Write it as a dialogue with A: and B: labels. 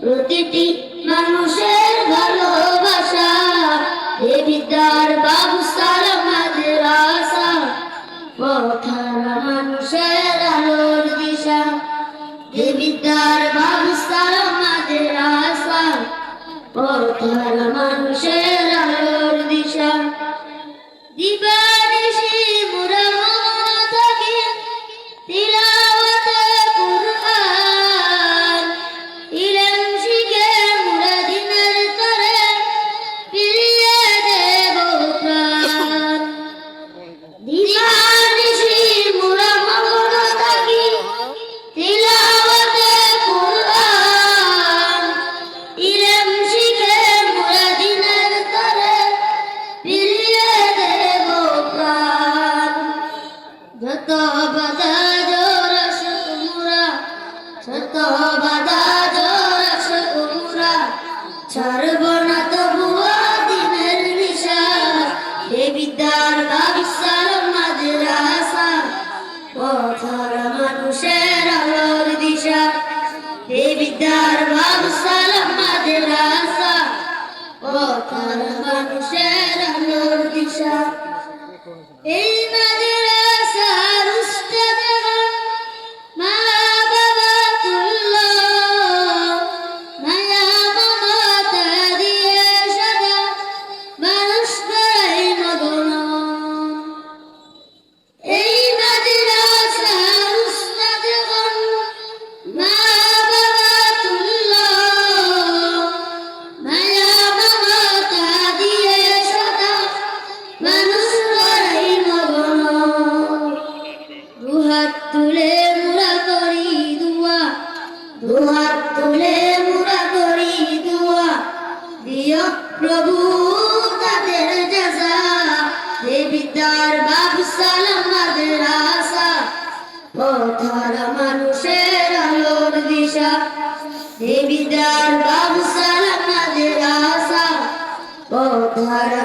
A: প্রতিটি মানুষের ভালোবাসা, এ বিদ্যার ব্যবস্থার মাদ্রাসা, পথহারা মানুষের আলোর দিশা, এ বিদ্যার ব্যবস্থার মাদ্রাসা, পথহারা মানুষের আলোর দিশা। দিবানিশি মোরা মগ্ন থাকি তিলাওয়াতে কুরআন, ইলম শিখে মোরা দিনের তরে ফিরিয়ে দেব প্রাণ। দিবানিশি মোরা মগ্ন থাকি তিলাওয়াতে কুরআন, ইলম শিখে মোরা দিনের তরে ফিরিয়ে দেব প্রাণ। যত বাধা জোর আসুক মোরা, যত বাধা জোর আসুক মোরা, ছাড়ব না তবুও দিনের নিশা, এ বিদ্যার ব্যবস্থার মাদ্রাসা, পথহারা মানুষের আলোর দিশা, এ বিদ্যার ব্যবস্থার মাদ্রাসা, পথহারা মানুষের আলোর দিশা। এই মাদ্রাসার উস্তাদগণ মা বাবা তুল্য, মায়া মমতা দিয়ে সদা মানুষ করাই মগ্ন। এই মাদ্রাসার উস্তাদগণ মা বাবা তুল্য, মায়া মমতা দিয়ে সদা মানুষ করাই মগ্ন। দুহাত তুলে মোরা করি দুয়া, দুহাত তুলে মোরা করি দুয়া, দিও প্রভু তাদের জাযা, এ বিদ্যার ব্যবস্থার মাদ্রাসা, পথহারা মানুষের আলোর দিশা, এ বিদ্যার ব্যবস্থার মাদ্রাসা, পথহারা